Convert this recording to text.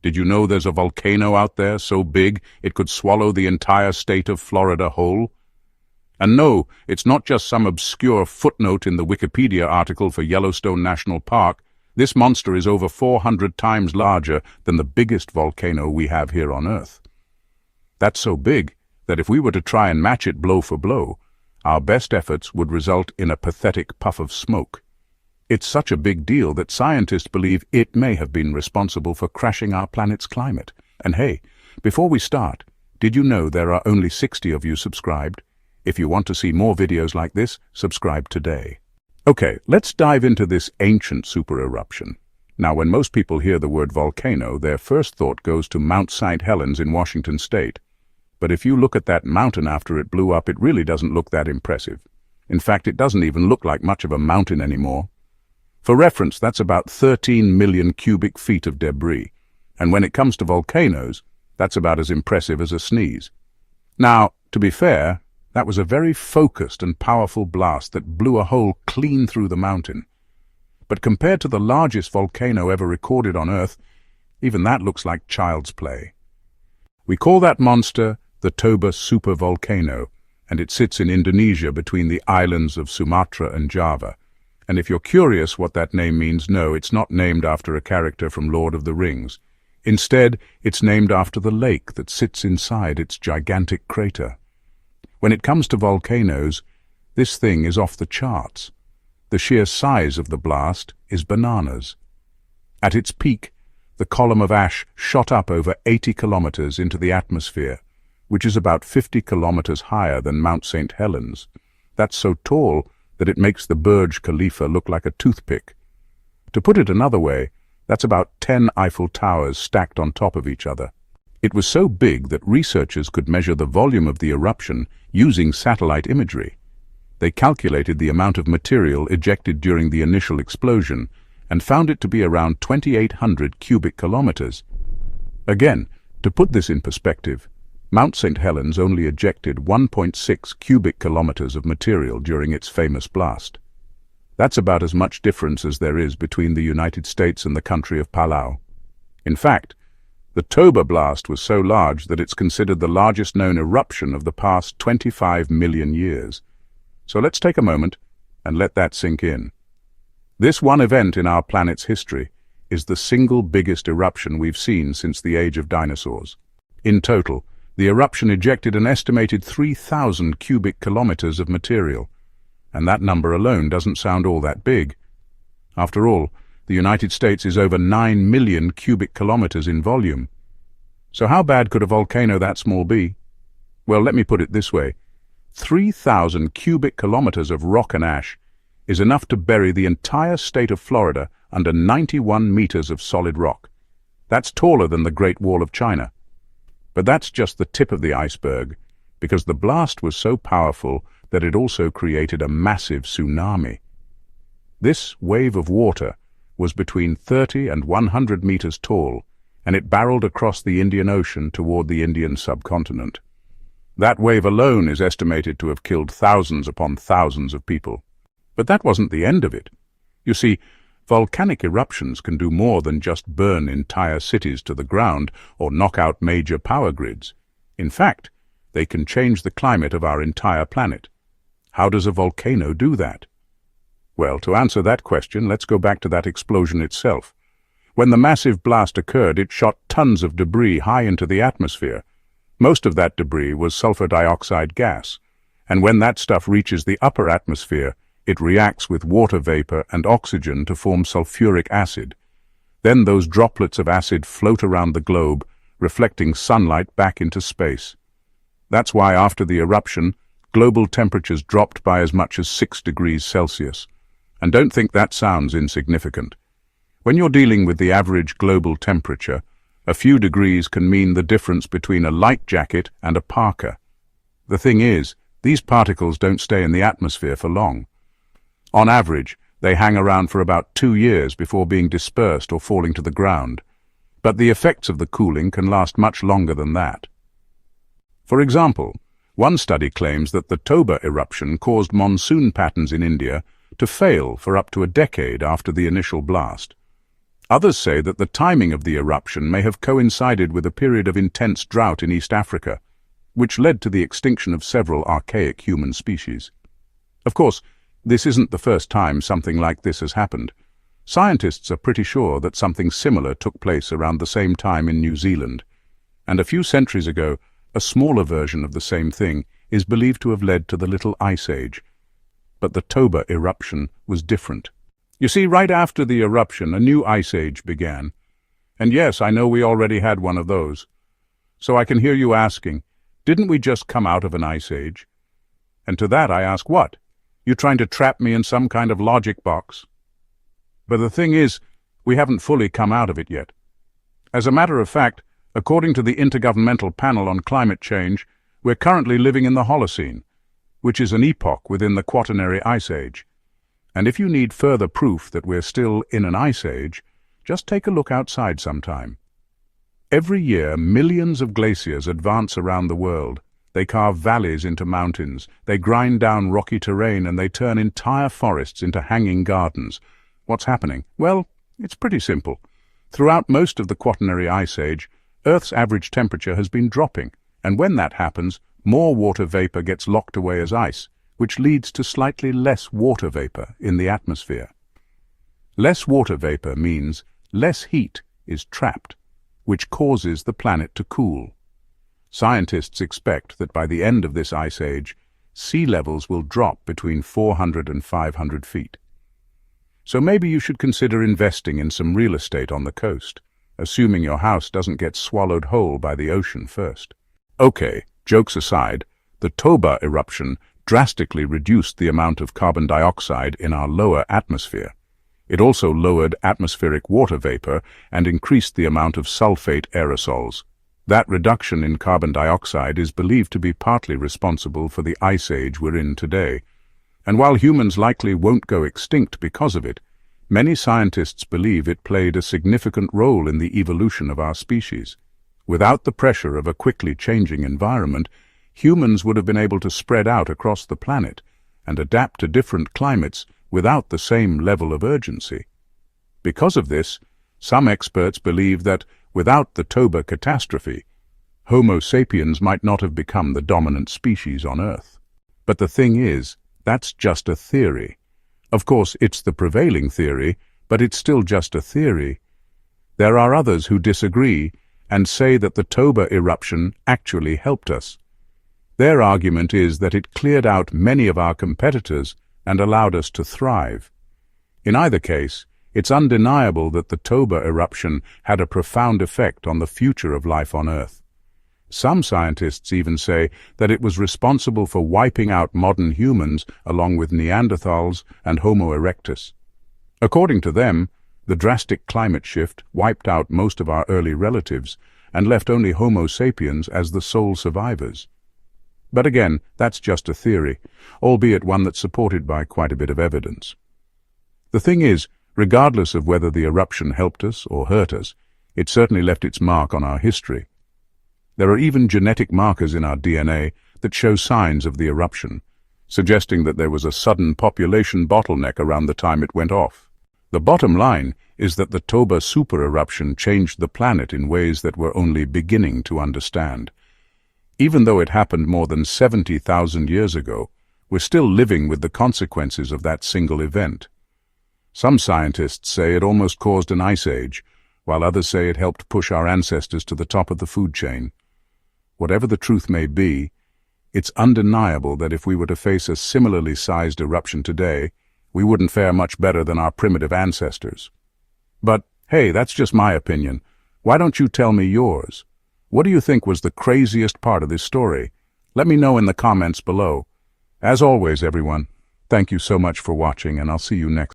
Did you know there's a volcano out there so big it could swallow the entire state of Florida whole? And no, it's not just some obscure footnote in the Wikipedia article for Yellowstone National Park. This monster is over 400 times larger than the biggest volcano we have here on Earth. That's so big that if we were to try and match it blow for blow, our best efforts would result in a pathetic puff of smoke. It's such a big deal that scientists believe it may have been responsible for crashing our planet's climate. And hey, before we start, did you know there are only 60 of you subscribed? If you want to see more videos like this, subscribe today. Okay, let's dive into this ancient super eruption. Now, when most people hear the word volcano, their first thought goes to Mount St. Helens in Washington state. But if you look at that mountain after it blew up, it really doesn't look that impressive. In fact, it doesn't even look like much of a mountain anymore. For reference, that's about 13 million cubic feet of debris. And when it comes to volcanoes, that's about as impressive as a sneeze. Now, to be fair, that was a very focused and powerful blast that blew a hole clean through the mountain. But compared to the largest volcano ever recorded on Earth, even that looks like child's play. We call that monster the Toba Supervolcano, and it sits in Indonesia between the islands of Sumatra and Java. And if you're curious what that name means, no, it's not named after a character from Lord of the Rings. Instead, it's named after the lake that sits inside its gigantic crater. When it comes to volcanoes, this thing is off the charts. The sheer size of the blast is bananas. At its peak, the column of ash shot up over 80 kilometers into the atmosphere, which is about 50 kilometers higher than Mount St. Helens. That's so tall that it makes the Burj Khalifa look like a toothpick. To put it another way, that's about 10 Eiffel Towers stacked on top of each other. It was so big that researchers could measure the volume of the eruption using satellite imagery. They calculated the amount of material ejected during the initial explosion and found it to be around 2,800 cubic kilometers. Again, to put this in perspective, Mount St. Helens only ejected 1.6 cubic kilometers of material during its famous blast. That's about as much difference as there is between the United States and the country of Palau. In fact, the Toba blast was so large that it's considered the largest known eruption of the past 25 million years. So let's take a moment and let that sink in. This one event in our planet's history is the single biggest eruption we've seen since the age of dinosaurs. In total, the eruption ejected an estimated 3,000 cubic kilometers of material, and that number alone doesn't sound all that big. After all, the United States is over 9 million cubic kilometers in volume. So how bad could a volcano that small be? Well, let me put it this way. 3,000 cubic kilometers of rock and ash is enough to bury the entire state of Florida under 91 meters of solid rock. That's taller than the Great Wall of China. But that's just the tip of the iceberg, because the blast was so powerful that it also created a massive tsunami. This wave of water was between 30 and 100 meters tall, and it barreled across the Indian Ocean toward the Indian subcontinent. That wave alone is estimated to have killed thousands upon thousands of people. But that wasn't the end of it. You see, volcanic eruptions can do more than just burn entire cities to the ground or knock out major power grids. In fact, they can change the climate of our entire planet. How does a volcano do that? Well, to answer that question, let's go back to that explosion itself. When the massive blast occurred, it shot tons of debris high into the atmosphere. Most of that debris was sulfur dioxide gas, and when that stuff reaches the upper atmosphere, it reacts with water vapor and oxygen to form sulfuric acid. Then those droplets of acid float around the globe, reflecting sunlight back into space. That's why after the eruption, global temperatures dropped by as much as 6 degrees Celsius. And don't think that sounds insignificant. When you're dealing with the average global temperature, a few degrees can mean the difference between a light jacket and a parka. The thing is, these particles don't stay in the atmosphere for long. On average, they hang around for about 2 years before being dispersed or falling to the ground. But the effects of the cooling can last much longer than that. For example, one study claims that the Toba eruption caused monsoon patterns in India to fail for up to a decade after the initial blast. Others say that the timing of the eruption may have coincided with a period of intense drought in East Africa, which led to the extinction of several archaic human species. Of course, this isn't the first time something like this has happened. Scientists are pretty sure that something similar took place around the same time in New Zealand, and a few centuries ago, a smaller version of the same thing is believed to have led to the Little Ice Age. But the Toba eruption was different. You see, right after the eruption, a new ice age began. And yes, I know we already had one of those. So I can hear you asking, didn't we just come out of an ice age? And to that I ask, what? You trying to trap me in some kind of logic box? But the thing is, we haven't fully come out of it yet. As a matter of fact, according to the Intergovernmental Panel on Climate Change, we're currently living in the Holocene, which is an epoch within the Quaternary Ice Age. And if you need further proof that we're still in an ice age, just take a look outside sometime. Every year, millions of glaciers advance around the world. They carve valleys into mountains, they grind down rocky terrain, and they turn entire forests into hanging gardens. What's happening? Well, it's pretty simple. Throughout most of the Quaternary Ice Age, Earth's average temperature has been dropping, and when that happens, more water vapor gets locked away as ice, which leads to slightly less water vapor in the atmosphere. Less water vapor means less heat is trapped, which causes the planet to cool. Scientists expect that by the end of this ice age, sea levels will drop between 400 and 500 feet. So maybe you should consider investing in some real estate on the coast, assuming your house doesn't get swallowed whole by the ocean first. Okay, jokes aside, the Toba eruption drastically reduced the amount of carbon dioxide in our lower atmosphere. It also lowered atmospheric water vapor and increased the amount of sulfate aerosols. That reduction in carbon dioxide is believed to be partly responsible for the ice age we're in today. And while humans likely won't go extinct because of it, many scientists believe it played a significant role in the evolution of our species. Without the pressure of a quickly changing environment, humans would have been able to spread out across the planet and adapt to different climates without the same level of urgency. Because of this, some experts believe that, without the Toba catastrophe, Homo sapiens might not have become the dominant species on Earth. But the thing is, that's just a theory. Of course, it's the prevailing theory, but it's still just a theory. There are others who disagree and say that the Toba eruption actually helped us. Their argument is that it cleared out many of our competitors and allowed us to thrive. In either case, it's undeniable that the Toba eruption had a profound effect on the future of life on Earth. Some scientists even say that it was responsible for wiping out modern humans along with Neanderthals and Homo erectus. According to them, the drastic climate shift wiped out most of our early relatives and left only Homo sapiens as the sole survivors. But again, that's just a theory, albeit one that's supported by quite a bit of evidence. The thing is, regardless of whether the eruption helped us or hurt us, it certainly left its mark on our history. There are even genetic markers in our DNA that show signs of the eruption, suggesting that there was a sudden population bottleneck around the time it went off. The bottom line is that the Toba supereruption changed the planet in ways that we're only beginning to understand. Even though it happened more than 70,000 years ago, we're still living with the consequences of that single event. Some scientists say it almost caused an ice age, while others say it helped push our ancestors to the top of the food chain. Whatever the truth may be, it's undeniable that if we were to face a similarly sized eruption today, we wouldn't fare much better than our primitive ancestors. But, hey, that's just my opinion. Why don't you tell me yours? What do you think was the craziest part of this story? Let me know in the comments below. As always, everyone, thank you so much for watching, and I'll see you next time.